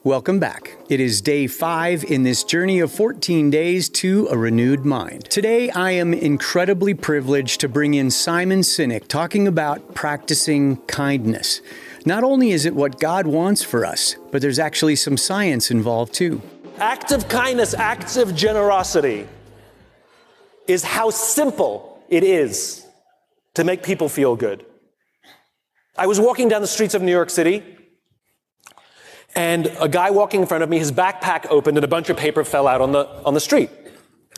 Welcome back. It is day 5 in this journey of 14 days to a renewed mind. Today, I am incredibly privileged to bring in Simon Sinek talking about practicing kindness. Not only is it what God wants for us, but there's actually some science involved too. Acts of kindness, acts of generosity is how simple it is to make people feel good. I was walking down the streets of New York City, and a guy walking in front of me, his backpack opened and a bunch of paper fell out on the street.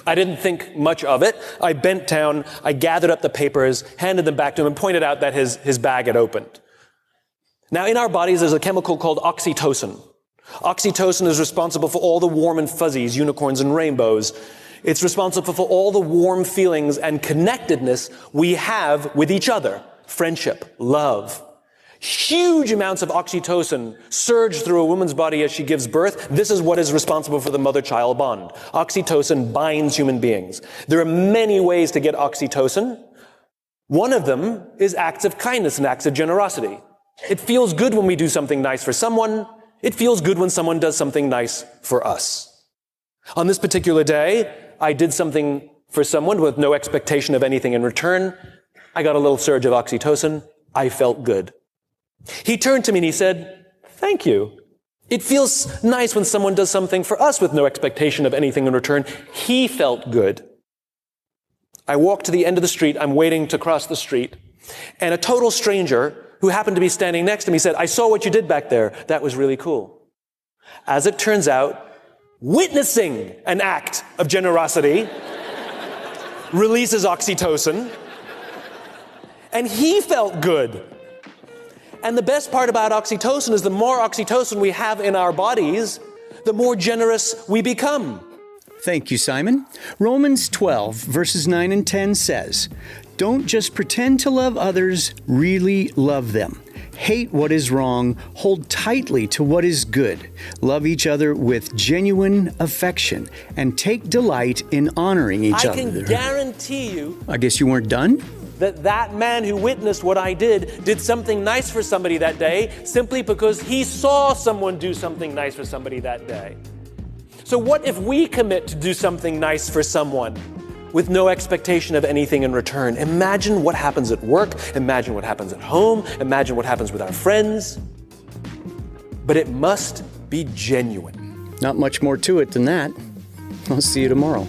I didn't think much of it. I bent down, I gathered up the papers, handed them back to him, and pointed out that his bag had opened. Now, in our bodies, there's a chemical called oxytocin. Oxytocin is responsible for all the warm and fuzzies, unicorns and rainbows. It's responsible for all the warm feelings and connectedness we have with each other. Friendship, love. Huge amounts of oxytocin surge through a woman's body as she gives birth. This is what is responsible for the mother-child bond. Oxytocin binds human beings. There are many ways to get oxytocin. One of them is acts of kindness and acts of generosity. It feels good when we do something nice for someone. It feels good when someone does something nice for us. On this particular day, I did something for someone with no expectation of anything in return. I got a little surge of oxytocin. I felt good. He turned to me and he said, "Thank you. It feels nice when someone does something for us with no expectation of anything in return." He felt good. I walked to the end of the street. I'm waiting to cross the street. And a total stranger who happened to be standing next to me said, "I saw what you did back there. That was really cool." As it turns out, witnessing an act of generosity releases oxytocin, and he felt good. And the best part about oxytocin is the more oxytocin we have in our bodies, the more generous we become. Thank you, Simon. Romans 12, verses 9 and 10 says, "Don't just pretend to love others, really love them. Hate what is wrong, hold tightly to what is good. Love each other with genuine affection, and take delight in honoring each other." I can guarantee you... I guess you weren't done? That man who witnessed what I did something nice for somebody that day simply because he saw someone do something nice for somebody that day. So what if we commit to do something nice for someone with no expectation of anything in return? Imagine what happens at work. Imagine what happens at home. Imagine what happens with our friends. But it must be genuine. Not much more to it than that. I'll see you tomorrow.